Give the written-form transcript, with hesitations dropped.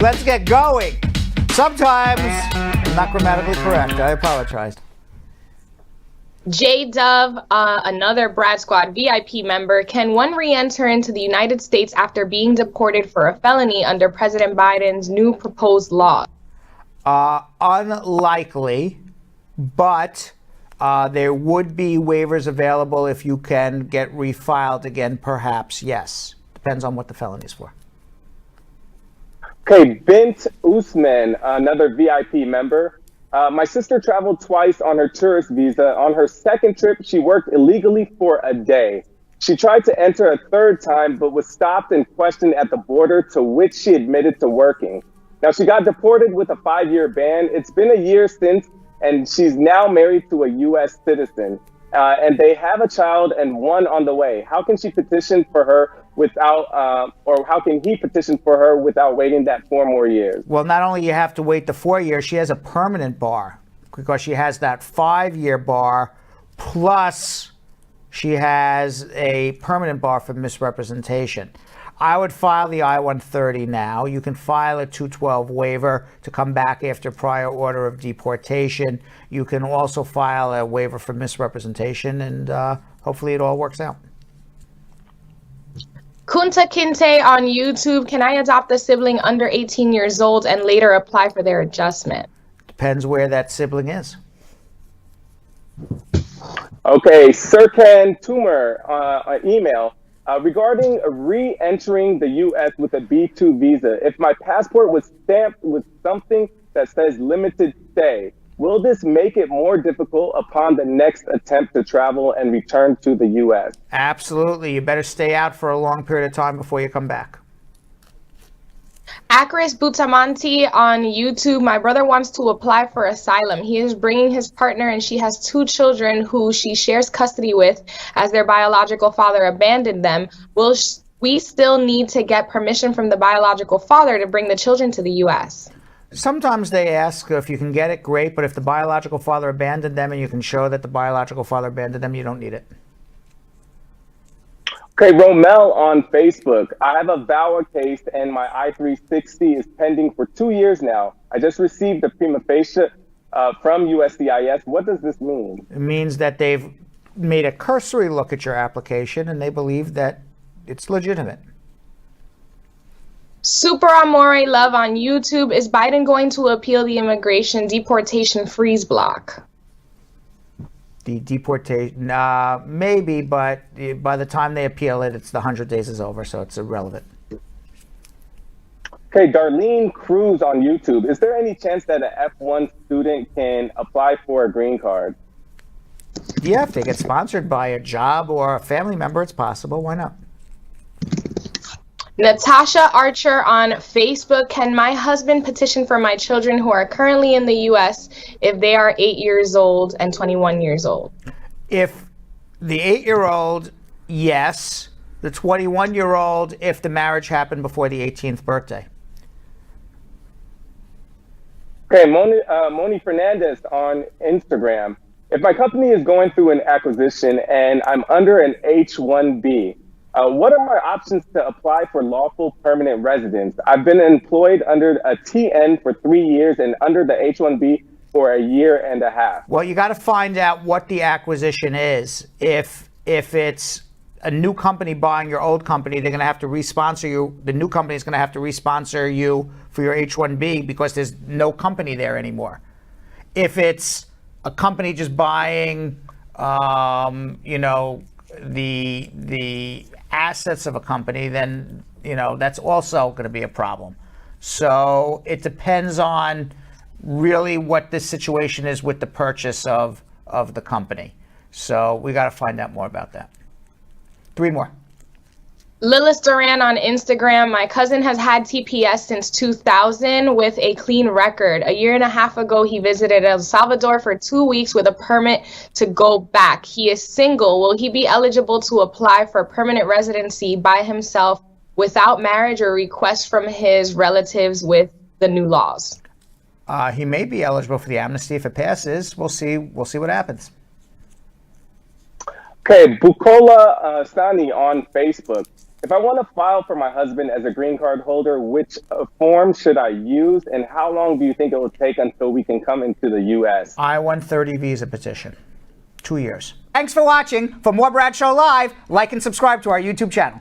Let's get going. Sometimes I'm not grammatically correct. I apologize. J Dove, another Brad Squad VIP member, can one re-enter into the United States after being deported for a felony under President Biden's new proposed law? Unlikely, but there would be waivers available if you can get refiled again, perhaps, yes. Depends on what the felony is for. Okay, Bint Usman, another VIP member. My sister traveled twice on her tourist visa. On her second trip, she worked illegally for a day. She tried to enter a third time, but was stopped and questioned at the border, to which she admitted to working. Now, she got deported with a 5-year ban. It's been a year since, and she's now married to a U.S. citizen. And they have a child and one on the way. How can she petition for her without, or how can he petition for her without waiting that 4 more years? Well, not only you have to wait the 4 years, she has a permanent bar because she has that 5-year bar, plus she has a permanent bar for misrepresentation. I would file the I-130 now. You can file a 212 waiver to come back after prior order of deportation. You can also file a waiver for misrepresentation, and hopefully it all works out. Kunta Kinte on YouTube, can I adopt a sibling under 18 years old and later apply for their adjustment? Depends where that sibling is. Okay, Serkan Tumor, email. Regarding re-entering the U.S. with a B2 visa, if my passport was stamped with something that says limited stay, will this make it more difficult upon the next attempt to travel and return to the U.S.? Absolutely. You better stay out for a long period of time before you come back. Akris Butamanti on YouTube, my brother wants to apply for asylum. He is bringing his partner and she has 2 children who she shares custody with as their biological father abandoned them. Will we still need to get permission from the biological father to bring the children to the U.S.? Sometimes they ask if you can get it, great, but if the biological father abandoned them and you can show that the biological father abandoned them, you don't need it. Okay, Romel on Facebook. I have a VAWA case and my I-360 is pending for 2 years now. I just received a prima facie from USCIS. What does this mean? It means that they've made a cursory look at your application and they believe that it's legitimate. Super Amore Love on YouTube, is Biden going to appeal the immigration deportation freeze block? The deportation, maybe, but by the time they appeal it, it's the 100 days is over, so it's irrelevant. Okay, Darlene Cruz on YouTube. Is there any chance that an F1 student can apply for a green card? Yeah, if they get sponsored by a job or a family member, it's possible. Why not? Natasha Archer on Facebook, can my husband petition for my children who are currently in the U.S. if they are 8 years old and 21 years old? If the 8-year-old, yes. The 21-year-old, if the marriage happened before the 18th birthday. Okay, Moni Fernandez on Instagram. If my company is going through an acquisition and I'm under an H-1B, what are my options to apply for lawful permanent residence? I've been employed under a TN for 3 years and under the H-1B for a year and a half. Well, you got to find out what the acquisition is. If it's a new company buying your old company, they're going to have to re-sponsor you. The new company is going to have to re-sponsor you for your H-1B because there's no company there anymore. If it's a company just buying, the assets of a company, then, that's also going to be a problem. So it depends on really what the situation is with the purchase of the company. So we got to find out more about that. 3 more. Lilith Duran on Instagram, my cousin has had TPS since 2000 with a clean record. A year and a half ago, he visited El Salvador for 2 weeks with a permit to go back. He is single. Will he be eligible to apply for permanent residency by himself without marriage or request from his relatives with the new laws? He may be eligible for the amnesty if it passes. We'll see what happens. Okay, Bukola Sani on Facebook. If I want to file for my husband as a green card holder, which form should I use, and how long do you think it will take until we can come into the U.S.? I-130 visa petition. 2 years. Thanks for watching. For more Bradshaw Live, like and subscribe to our YouTube channel.